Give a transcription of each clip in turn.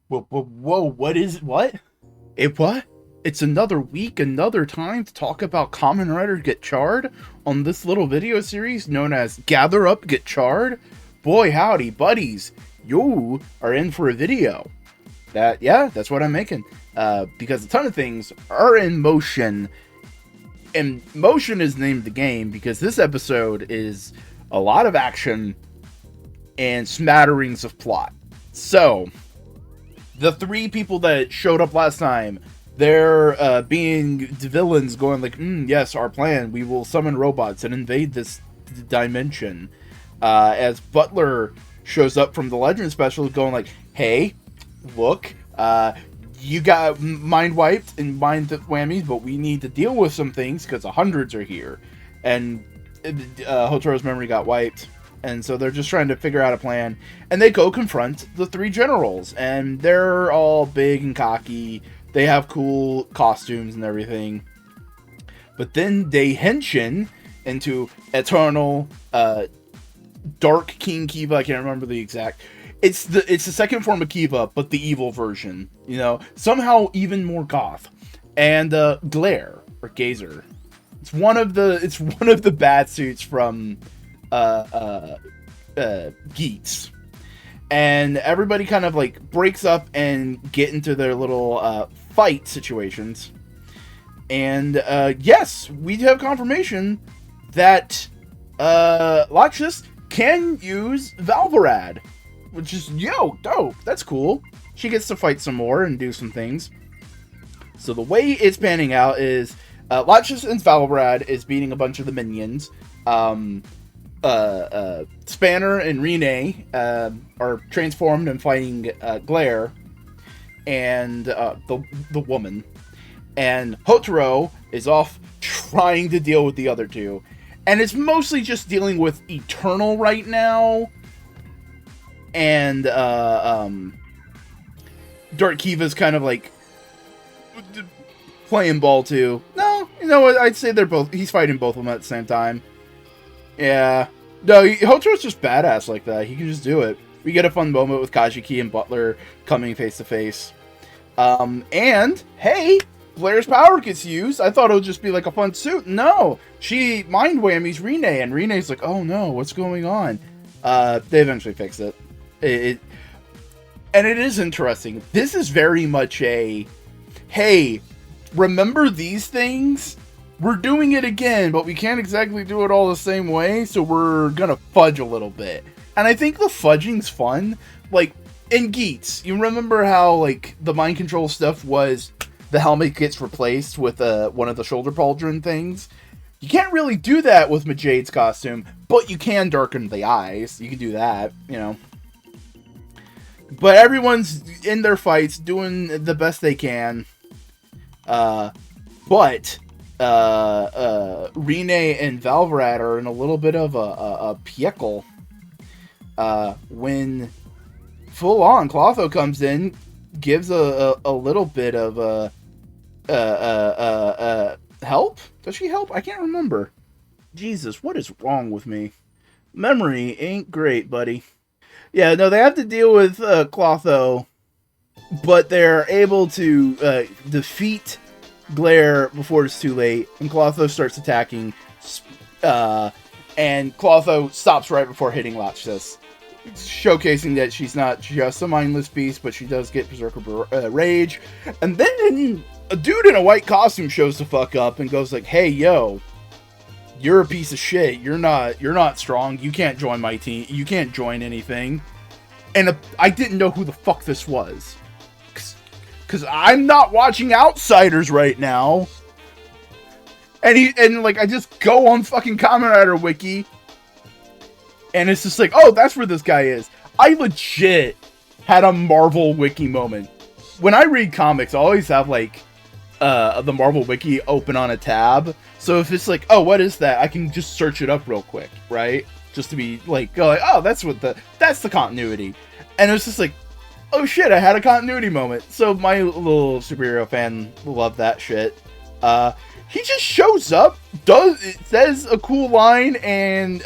Whoa, what? What? It's another week, another time to talk about Kamen Rider Gotchard on this little video series known as Gather Up Gotchard. Boy, howdy, buddies. You are in for a video. That's what I'm making. Because a ton of things are in motion. And motion is named the game because this episode is a lot of action and smatterings of plot. So, the three people that showed up last time, they're being the villains going like, yes, our plan, we will summon robots and invade this dimension. As Butler shows up from the Legend Special going like, hey, look, you got mind wiped and mind whammies, but we need to deal with some things because the hundreds are here. And Hotaro's memory got wiped. And so they're just trying to figure out a plan. And they go confront the three generals. And they're all big and cocky. They have cool costumes and everything. But then they henshin into Eternal Dark King Kiva. I can't remember the exact. It's the second form of Kiva, but the evil version. You know, somehow even more goth. And Glare or Gazer. It's one of the bad suits from Geats. And everybody kind of like breaks up and get into their little fight situations. And yes, we have confirmation that Laxus can use Valvarad, which is dope. That's cool. She gets to fight some more and do some things. So the way it's panning out is Laxus and Valvarad is beating a bunch of the minions. Spanner and Rene are transformed and fighting Glare and the woman, and Hotaro is off trying to deal with the other two, and it's mostly just dealing with Eternal right now, and Dark Kiva's kind of like playing ball too. No, you know what? I'd say he's fighting both of them at the same time. Yeah. No, Hotaro's just badass like that. He can just do it. We get a fun moment with Kajiki and Butler coming face to face. And, hey, Blair's power gets used. I thought it would just be like a fun suit. No, she mind whammies Rene, and Rene's like, oh no, what's going on? They eventually fix it. And it is interesting. This is very much a, hey, remember these things? We're doing it again, but we can't exactly do it all the same way, so we're gonna fudge a little bit. And I think the fudging's fun. Like, in Geats, you remember how, like, the mind control stuff was the helmet gets replaced with one of the shoulder pauldron things? You can't really do that with Majade's costume, but you can darken the eyes. You can do that, you know. But everyone's in their fights, doing the best they can. But Rene and Valvarad are in a little bit of a pickle when full on Clotho comes in, gives a little bit of help. Does she help? I can't remember. Jesus, what is wrong with me? Memory ain't great, buddy. Yeah, no, they have to deal with Clotho, but they're able to defeat Glare before it's too late, and Clotho starts attacking, and Clotho stops right before hitting Laxus, showcasing that she's not just a mindless beast, but she does get Berserker Rage. And then a dude in a white costume shows the fuck up and goes like, hey, yo, you're a piece of shit, you're not strong, you can't join my team, you can't join anything. And I didn't know who the fuck this was. Because I'm not watching Outsiders right now. And like, I just go on fucking Kamen Rider Wiki. And it's just like, oh, that's where this guy is. I legit had a Marvel Wiki moment. When I read comics, I always have, like, the Marvel Wiki open on a tab. So if it's like, oh, what is that? I can just search it up real quick, right? Just to be like, go like, oh, that's the continuity. And it was just like, oh shit, I had a continuity moment. So my little superhero fan loved that shit. He just shows up, says a cool line, and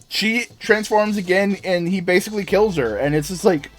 she transforms again, and he basically kills her. And it's just like,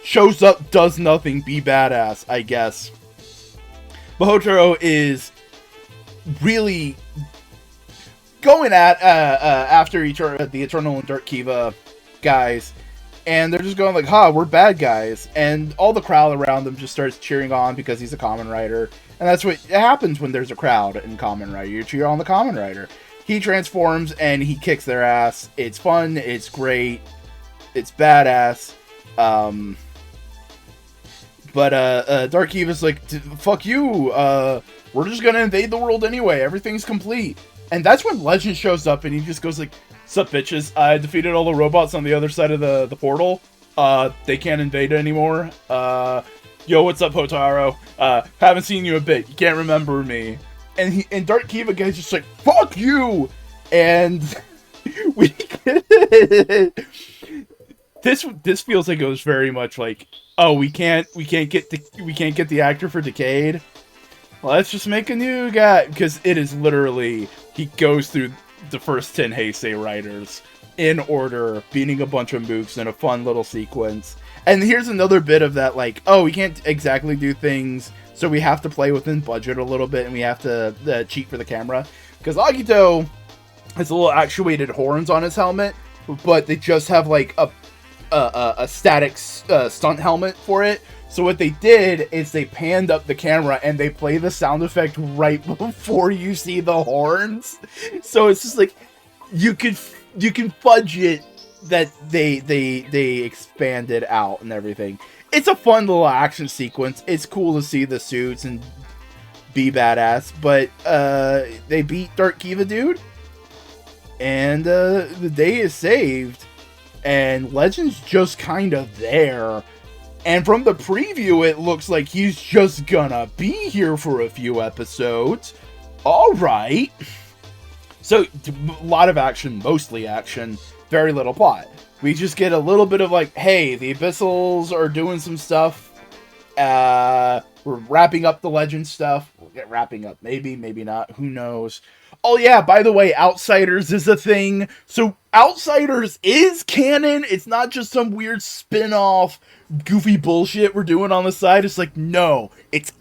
shows up, does nothing, be badass, I guess. But Hotaro is really going at after the Eternal and Dark Kiva guys, and they're just going like, "Ha, we're bad guys," and all the crowd around them just starts cheering on because he's a Kamen Rider, and that's what happens when there's a crowd in Kamen Rider. You cheer on the Kamen Rider. He transforms and he kicks their ass. It's fun. It's great. It's badass. But Dark Kiva's like, "Fuck you. We're just gonna invade the world anyway. Everything's complete." And that's when Legend shows up and he just goes like, "Sup, bitches? I defeated all the robots on the other side of the portal. They can't invade anymore. Yo, what's up, Hotaro? Haven't seen you a bit. You can't remember me." And Dark Kiva guy's just like, "Fuck you!" And we this feels like it was very much like, oh, we can't get the actor for Decade. Let's just make a new guy, because it is literally, he goes through the first 10 Heisei writers in order, beating a bunch of moves in a fun little sequence. And here's another bit of that, like, oh, we can't exactly do things, so we have to play within budget a little bit, and we have to cheat for the camera. Because Agito has little actuated horns on his helmet, but they just have, like, a static stunt helmet for it. So what they did is they panned up the camera and they play the sound effect right before you see the horns. So it's just like you can fudge it that they expanded out and everything. It's a fun little action sequence. It's cool to see the suits and be badass, but they beat Dark Kiva dude, and the day is saved, and Legend's just kind of there. And from the preview, it looks like he's just gonna be here for a few episodes. Alright. So, a lot of action, mostly action, very little plot. We just get a little bit of like, hey, the Abyssals are doing some stuff. We're wrapping up the Legend stuff. We'll get wrapping up, maybe not, who knows. Oh yeah, by the way, Outsiders is a thing. So, Outsiders is canon. It's not just some weird spin-off goofy bullshit we're doing on the side. It's like, no, it's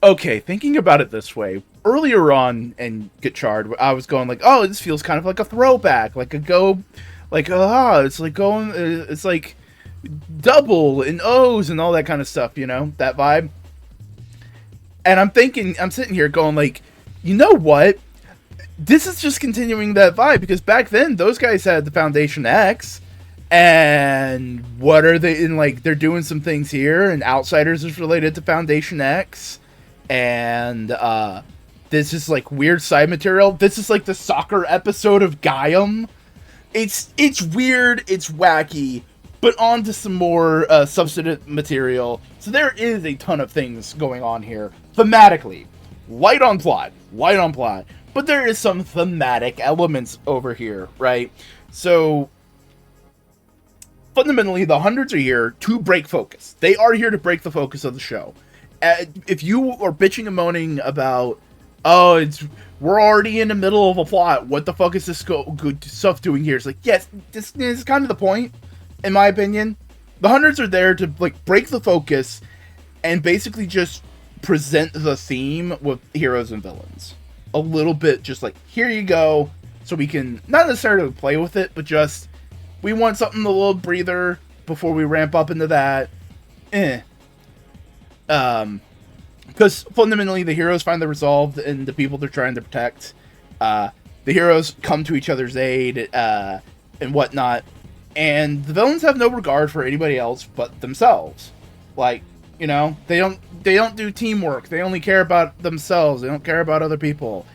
okay. Thinking about it this way, earlier on in Gotchard, I was going like, oh, this feels kind of like a throwback, like it's like going, it's like double and O's and all that kind of stuff, you know, that vibe. And I'm sitting here going like, you know what? This is just continuing that vibe, because back then those guys had the Foundation X. And what are they in, like, they're doing some things here, and Outsiders is related to Foundation X, and this is like weird side material. This is like the soccer episode of Gaiam. It's weird, it's wacky, but on to some more substantive material. So there is a ton of things going on here thematically. Light on plot, but there is some thematic elements over here, right? So fundamentally, the hundreds are here to break focus. They are here to break the focus of the show. If you are bitching and moaning about, oh, we're already in the middle of a plot, what the fuck is this good stuff doing here? It's like, yes, this is kind of the point, in my opinion. The hundreds are there to like break the focus and basically just present the theme with heroes and villains. A little bit just like, here you go, so we can not necessarily play with it, but just, we want something a little breather before we ramp up into that. Because fundamentally the heroes find the resolve in the people they're trying to protect. The heroes come to each other's aid and whatnot. And the villains have no regard for anybody else but themselves. Like, you know, they don't do teamwork. They only care about themselves. They don't care about other people.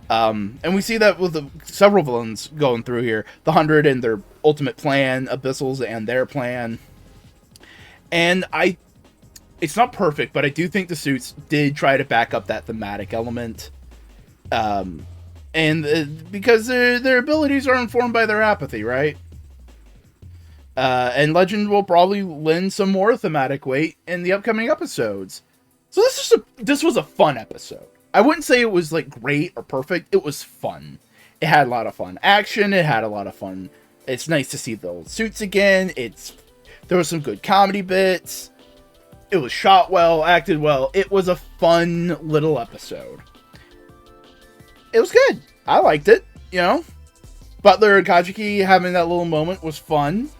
And we see that with several villains going through here. The 100 and their ultimate plan, Abyssals and their plan. And it's not perfect, but I do think the suits did try to back up that thematic element. Because their abilities are informed by their apathy, right? And Legend will probably lend some more thematic weight in the upcoming episodes. So this was a fun episode. I wouldn't say it was like great or perfect. It was fun. It had a lot of fun action. It had a lot of fun. It's nice to see the old suits again. It's There was some good comedy bits. It was shot well, acted well. It was a fun little episode. It was good. I liked it, you know. Butler and Kajiki having that little moment was fun.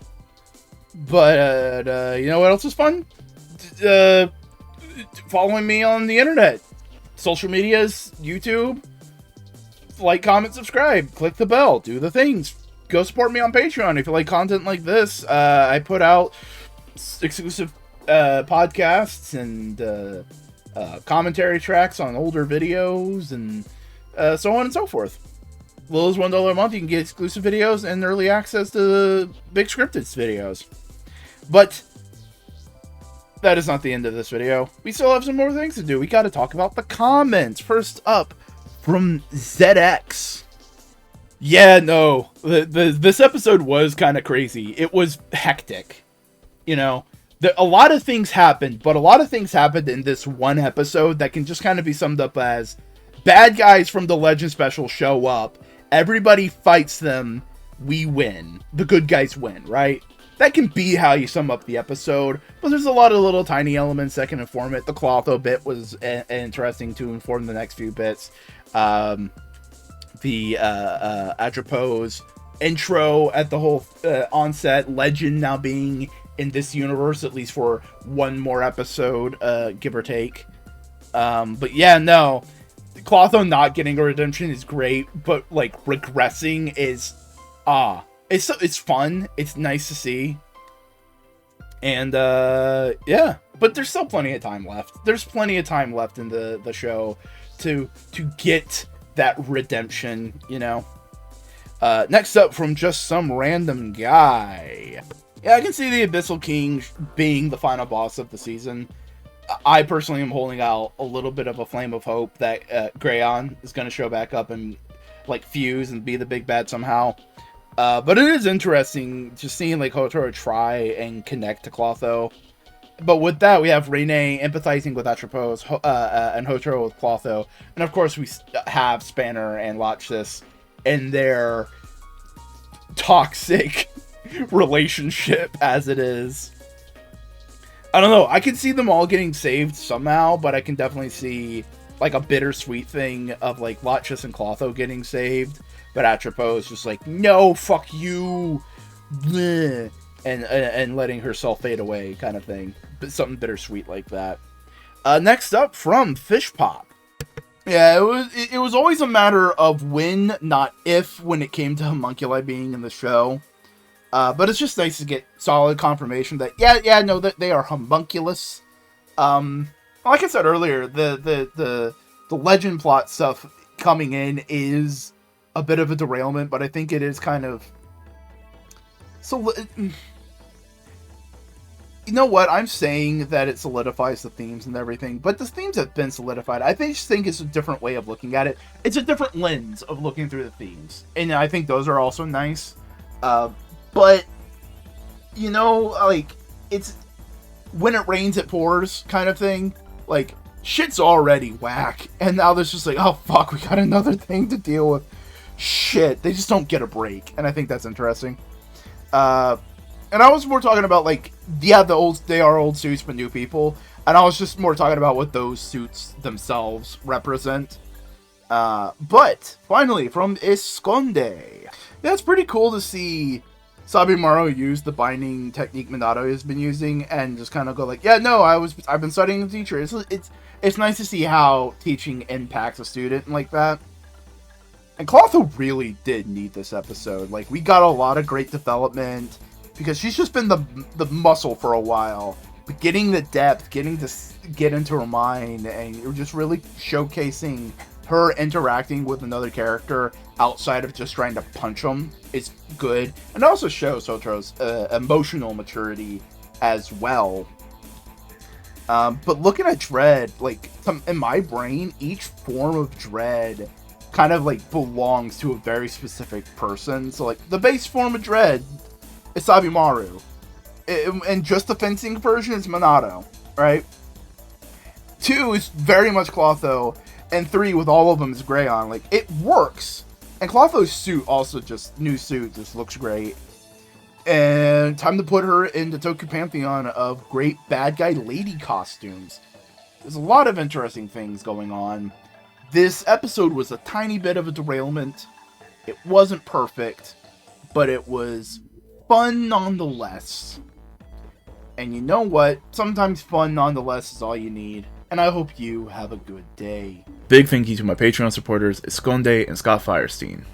But, you know what else was fun? Following me on the internet. Social medias, YouTube. Like, comment, subscribe. Click the bell. Do the things. Go support me on Patreon if you like content like this. I put out exclusive podcasts and commentary tracks on older videos and so on and so forth. Little as $1 a month, you can get exclusive videos and early access to the big scripted videos. But that is not the end of this video. We still have some more things to do. We got to talk about the comments. First up, from ZX. Yeah, no, this episode was kind of crazy. It was hectic, you know. A lot of things happened, but a lot of things happened in this one episode that can just kind of be summed up as bad guys from the Legend Special show up, everybody fights them, we win. The good guys win, right? That can be how you sum up the episode, but there's a lot of little tiny elements that can inform it. The Clotho bit was interesting to inform the next few bits. The Atropos intro at the whole onset, Legend now being in this universe, at least for one more episode, give or take. But yeah, no, Clotho not getting a redemption is great, but like regressing is it's fun. It's nice to see. And yeah, but there's still plenty of time left. There's plenty of time left in the show to get that redemption, you know. Next up, from just some random guy. Yeah, I can see the Abyssal King being the final boss of the season. I personally am holding out a little bit of a flame of hope that Greyon is going to show back up and like fuse and be the big bad somehow. But it is interesting just seeing like Hotaro try and connect to Clotho. But with that, we have Rene empathizing with Atropos and Hotaro with Clotho. And of course, we have Spanner and Lotchis in their toxic relationship as it is. I don't know. I can see them all getting saved somehow, but I can definitely see like a bittersweet thing of like Lotchis and Clotho getting saved. But Atropos just like, no, fuck you. Bleh. And letting herself fade away kind of thing. But something bittersweet like that. Next up, from Fish Pop. Yeah, it was always a matter of when, not if, when it came to homunculi being in the show. But it's just nice to get solid confirmation that no, that they are homunculus. Like I said earlier, the legend plot stuff coming in is a bit of a derailment, but I think it is kind of so. You know what? I'm saying that it solidifies the themes and everything, but the themes have been solidified. I just think it's a different way of looking at it. It's a different lens of looking through the themes, and I think those are also nice. But, you know, like, it's when it rains, it pours kind of thing. Like, shit's already whack, and now there's just like, oh, fuck, we got another thing to deal with. Shit, they just don't get a break, and I think that's interesting. And I was more talking about, like, yeah, they are old suits, but new people. And I was just more talking about what those suits themselves represent. But, finally, from Esconde. Yeah, it's pretty cool to see Sabimaru use the binding technique Minato has been using and just kind of go like, yeah, no, I've been studying the teacher. It's nice to see how teaching impacts a student like that. And Clotho really did need this episode. Like, we got a lot of great development because she's just been the muscle for a while. But getting the depth, getting to get into her mind, and you're just really showcasing her interacting with another character outside of just trying to punch them is good. And also shows Hotaro's emotional maturity as well. But looking at Dread, like, in my brain, each form of Dread kind of, like, belongs to a very specific person. So, like, the base form of Dread is Sabimaru. And just the fencing version is Minato, right? 2 is very much Clotho. And 3, with all of them, is Greyon. Like, it works. And Clotho's suit also just, new suit, just looks great. And time to put her in the Toku Pantheon of great bad guy lady costumes. There's a lot of interesting things going on. This episode was a tiny bit of a derailment. It wasn't perfect, but it was fun nonetheless. And you know what? Sometimes fun nonetheless is all you need. And I hope you have a good day. Big thank you to my Patreon supporters, Esconde and Scott Firestein.